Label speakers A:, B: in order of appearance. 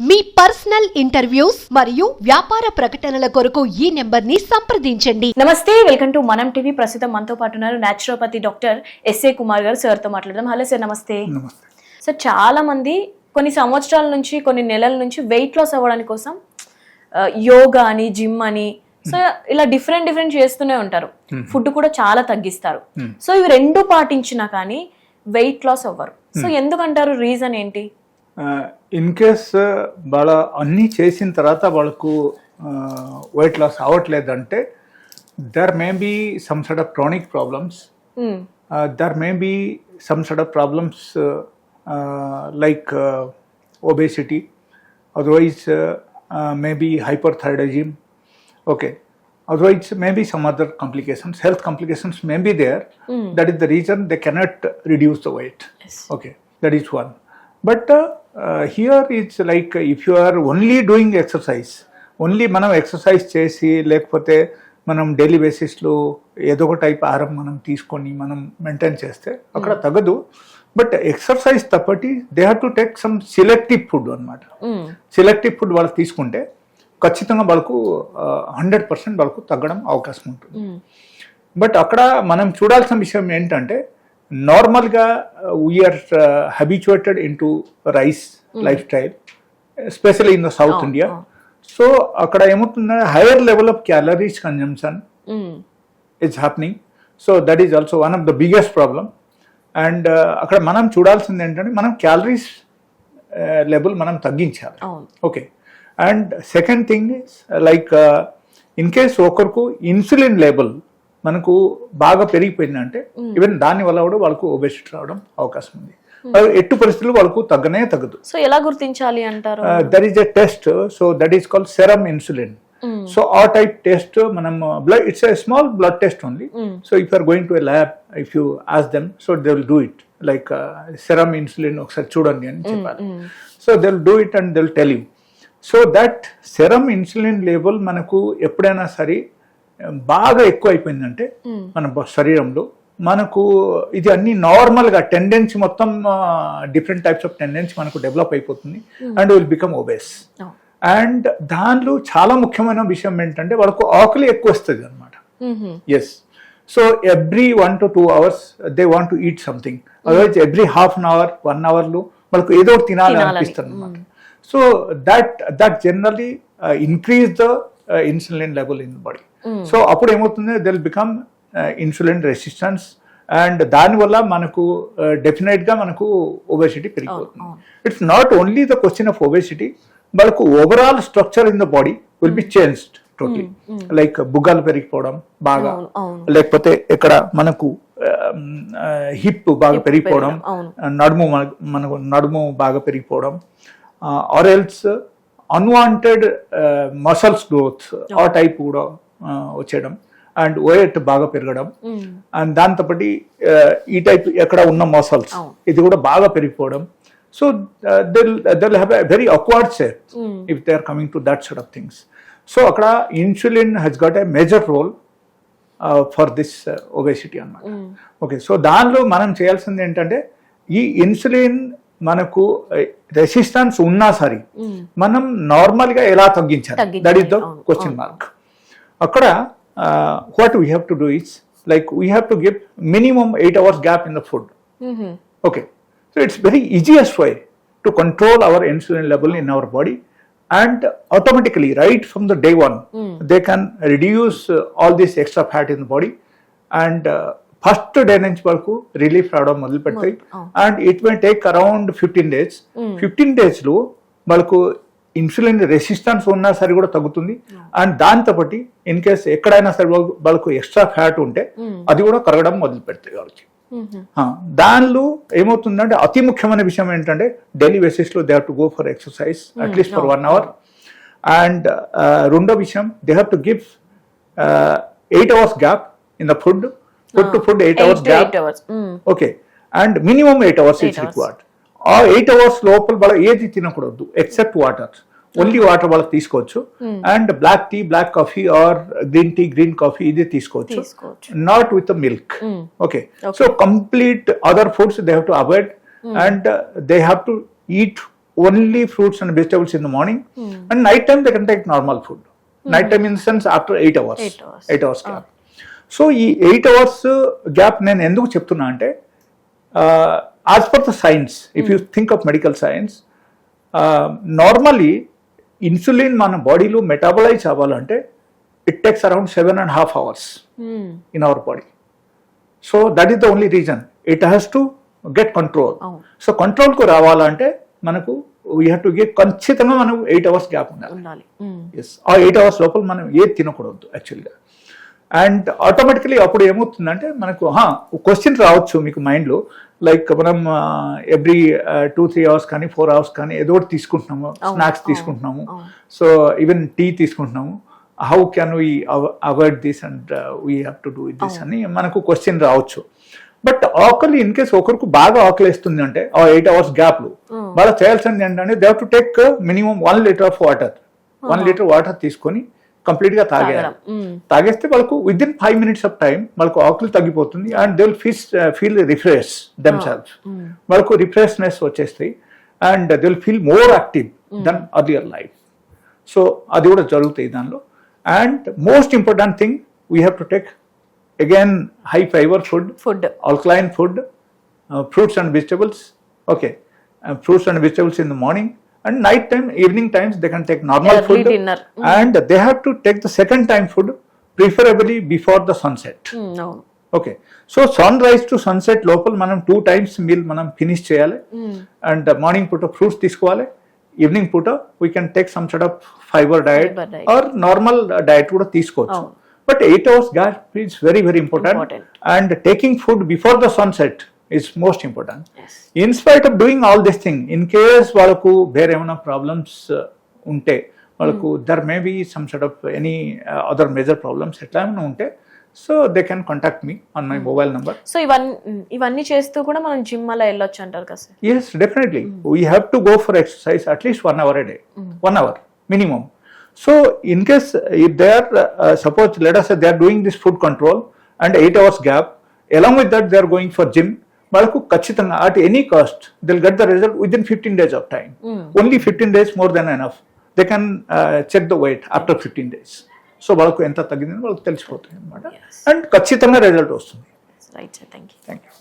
A: మీ personal interviews మరియు వ్యాపార ప్రకటనల కొరకు ఈ నెంబర్ ని సంప్రదించండి.
B: నమస్తే, వెల్కమ్ టు మనం టీవీ. ప్రస్తుతం మనతో పాటు ఉన్నారు న్యాచురోపతి డాక్టర్ ఎస్ఏ కుమార్ గారు. సార్ తో మాట్లాడదాం. హలో సార్, నమస్తే. సార్, చాలా మంది కొన్ని సంవత్సరాల నుంచి, కొన్ని నెలల నుంచి వెయిట్ లాస్ అవ్వడానికి కోసం యోగా అని, జిమ్ అని, సో ఇలా డిఫరెంట్ చేస్తూనే ఉంటారు. ఫుడ్ కూడా చాలా తగ్గిస్తారు. సో ఇవి రెండు పాటించినా కానీ వెయిట్ లాస్ అవ్వరు. సో ఎందుకంటారు? రీజన్ ఏంటి?
C: ఇన్ కేస్ వాళ్ళ అన్నీ చేసిన తర్వాత వాళ్ళకు వెయిట్ లాస్ అవ్వట్లేదంటే there may be some sort of chronic problems, there may be some sort of problems like obesity, otherwise may be hyperthyroidism. Okay, otherwise maybe some other complications, health complications may be there. That is the reason they cannot reduce the weight.
B: Yes.
C: Okay, that is one. But here it's like if you are only doing exercise, only మనం exercise చేసి లేకపోతే మనం daily బేసిస్లో ఏదో ఒక type ఆహారం మనం తీసుకొని మనం మెయింటైన్ చేస్తే అక్కడ తగ్గదు. బట్ ఎక్సర్సైజ్ తప్పటి they have to take some selective food అనమాట. సెలెక్టివ్ ఫుడ్ వాళ్ళకి తీసుకుంటే ఖచ్చితంగా వాళ్ళకు 100% వాళ్ళకు తగ్గడం అవకాశం ఉంటుంది. బట్ అక్కడ మనం చూడాల్సిన విషయం ఏంటంటే నార్మల్గా we are habituated in to rice life style, especially in the south India. So అక్కడ ఏమవుతుందంటే higher level of calories consumption it's happening. So that is also one of the biggest problem. And అక్కడ మనం చూడాల్సింది ఏంటంటే మనం క్యాలరీస్ లెవెల్ మనం తగ్గించాలి. Okay. And second thing is like in case ఒకరికి ఇన్సులిన్ లెవెల్ మనకు బాగా పెరిగిపోయిందంటే ఈవెన్ దాని వల్ల కూడా వాళ్ళకు ఒబేసిటీ రావడం అవకాశం ఉంది. ఎట్టు పరిస్థితులు వాళ్ళకు తగ్గనే తగ్గదు.
B: సో ఎలా గుర్తించాలి అంటారు?
C: That is a test. So that is called serum insulin. So ఆ టైప్ టెస్ట్ మనం blood, it's a small blood test only. So if are going to a lab, if you ask them, so they will do it like serum insulin ఒకసారి చూడండి అని చెప్పాలి. So they will do it and they will tell you. So that serum insulin level మనకు ఎప్పుడైనా సరే బాగా ఎక్కువ అయిపోయిందంటే మన శరీరంలో మనకు ఇది అన్ని నార్మల్గా టెండెన్సీ మొత్తం డిఫరెంట్ టైప్స్ ఆఫ్ టెండెన్సీ మనకు డెవలప్ అయిపోతుంది and will become obese. And దానిలో చాలా ముఖ్యమైన విషయం ఏంటంటే వాళ్ళకు ఆకలి ఎక్కువ వస్తుంది అనమాట. Yes. So every 1 to 2 hours they want to eat something. Otherwise every half an hour 1 hourలో వాళ్ళకు ఏదో ఒకటి తినాలి అనిపిస్తుంది అనమాట. So that generally increase the insulin level in the body. So అప్పుడు ఏమవుతుంది, they will become insulin resistance and దాని వల్ల మనకు డెఫినెట్ గా మనకు ఒబేసిటీ పెరిగిపోతుంది. It's not only the question of obesity, వాళ్ళకు overall structure in the body will be changed totally. Like బుగ్గలు పెరిగిపోవడం బాగా, లేకపోతే ఇక్కడ మనకు హిప్ బాగా పెరిగిపోవడం, మనకు నడుము బాగా పెరిగిపోవడం, or else unwanted muscles growth ఆ టైప్ కూడా వచ్చేయడం, అండ్ వెయిట్ బాగా పెరగడం, అండ్ దాంతోపాటి ఈ టైప్ ఎక్కడ ఉన్న మసల్స్ ఇది కూడా బాగా పెరిగిపోవడం. So they'll have a very awkward shape if they are coming to that sort of things. So అక్కడ insulin has got a major role for this obesity అన్నమాట. ఓకే. సో దానిలో మనం చేయాల్సింది ఏంటంటే ఈ ఇన్సులిన్ మనకు రెసిస్టెన్స్ ఉన్నా సరే మనం నార్మల్ గా ఎలా తగ్గించాలి, that is the question mark. అక్కడ what we have to do is like we have to give minimum 8 hours gap in the food. Okay. So it's very easiest way to control our insulin level in our body, and automatically right from the day 1 they can reduce all this extra fat in the body. And first day నుంచి వరకు relief రావడం మొదలు పెడతాయి. And it may take around 15 days. 15 days లో వాళ్ళకు insulin resistance ఉన్నా సరే కూడా తగ్గుతుంది. అండ్ దాంతోపాటి ఇన్ కేస్ ఎక్కడైనా సరే వాళ్ళకు ఎక్స్ట్రా ఫ్యాట్ ఉంటే అది కూడా కరగడం మొదలు పెడతాయి వాళ్ళకి. దానిలో ఏమవుతుందంటే అతి ముఖ్యమైన విషయం ఏంటంటే డైలీ బేసిస్ లో they have to go for exercise at least for 1 hour. And రెండో విషయం, they have to give 8 hours gap in the food. Put to food 8 hours gap.
B: 8 hours.
C: Okay. And minimum 8 hours is required. ఆ 8 hours లోపల వాళ్ళ ఏది తినకూడదు except water. Only water వాళ్ళకి తీసుకోవచ్చు. And black tea, black coffee or green tea, green coffee ఇది తీసుకోవచ్చు. Not with milk. Okay. So complete other foods they have to avoid, and they have to eat only fruits and vegetables in the morning, and night time they can take normal food. Night time in the sense after 8 hours. 8 hours gap. So ఈ 8 hours gap నేను ఎందుకు చెప్తున్నా అంటే as per the science, if you think of medical science, normally insulin మన బాడీలో metabolise అవ్వాలంటే it takes around 7.5 hours in our body. So that is the only reason. It has to get control. So కంట్రోల్కు రావాలంటే మనకు we have to get, ఖచ్చితంగా మనం 8 hours gap ఉండాలి. Yes, ఆ 8 hours లోపల మనం ఏది తినకూడదు యాక్చువల్గా. అండ్ ఆటోమేటికలీ అప్పుడు ఏమవుతుందంటే మనకు క్వశ్చన్ రావచ్చు మీకు మైండ్లో, లైక్ మనం ఎవ్రీ 2-3 hours కానీ 4 hours కానీ ఏదో ఒకటి తీసుకుంటున్నాము, స్నాక్స్ తీసుకుంటున్నాము, సో ఈవెన్ టీ తీసుకుంటున్నాము, how can we avoid this and we have to do this అని మనకు క్వశ్చన్ రావచ్చు. బట్ ఆకలి ఇన్ కేస్ ఒకరికి బాగా ఆకలి వేస్తుంది అంటే ఆ 8 hours గ్యాప్లో వాళ్ళు చేయాల్సింది ఏంటంటే they have to take minimum 1 liter of water. 1 liter water తీసుకొని కంప్లీట్ గా తాగేయాలి. తాగేస్తే వాళ్ళకు within 5 minutes of time వాళ్ళకు ఆకలి తగ్గిపోతుంది and they will feel refresh themselves. వాళ్ళకు రిఫ్రెష్నెస్ వచ్చేస్తాయి and they will feel more active then earlier life. So అది కూడా జరుగుతాయి దానిలో. And most important thing, we have to take again high fibre food, alkaline food, fruits and vegetables. Okay, fruits and vegetables in the morning. And night time, evening times, they can take normal
B: early
C: food.
B: dinner.
C: And they have to take the second time food, preferably before the sunset.
B: No.
C: Okay. So sunrise to sunset local, manam 2 times meal manam finish cheyali. And morning puta fruits తీసుకోవాలి, evening puta we can take some sort of fiber diet or normal diet kuda తీసుకోవచ్చు. But 8 hours gap is very, very important. And taking food before the sunset is most important.
B: Yes.
C: In spite of doing all this thing, in case వాళ్ళకు వేరే ఏమైనా problems ఉంటే, వాళ్ళకు there may be some sort of any other major problems ఎట్లా ఏమైనా ఉంటే, so they can contact me on my mobile number.
B: So ఇవన్నీ చేస్తూ కూడా మనం జిమ్ అలా వెళ్ళొచ్చు అంటారు కదా sir?
C: Yes, definitely. We have to go for exercise at least 1 hour a day. 1 hour minimum. So in case if they are suppose let us say they are doing this food control and 8 hours gap, along with that they are going for gym, వాళ్ళకు ఖచ్చితంగా at any cost they'll get the result within 15 days of time. Only 15 days more than enough. They can check the weight after 15 days. So వాళ్ళకు ఎంత తగ్గిందని వాళ్ళకి తెలిసిపోతుంది అనమాట. And ఖచ్చితంగా result వస్తుంది.
B: Right sir, thank you.
C: Thank you.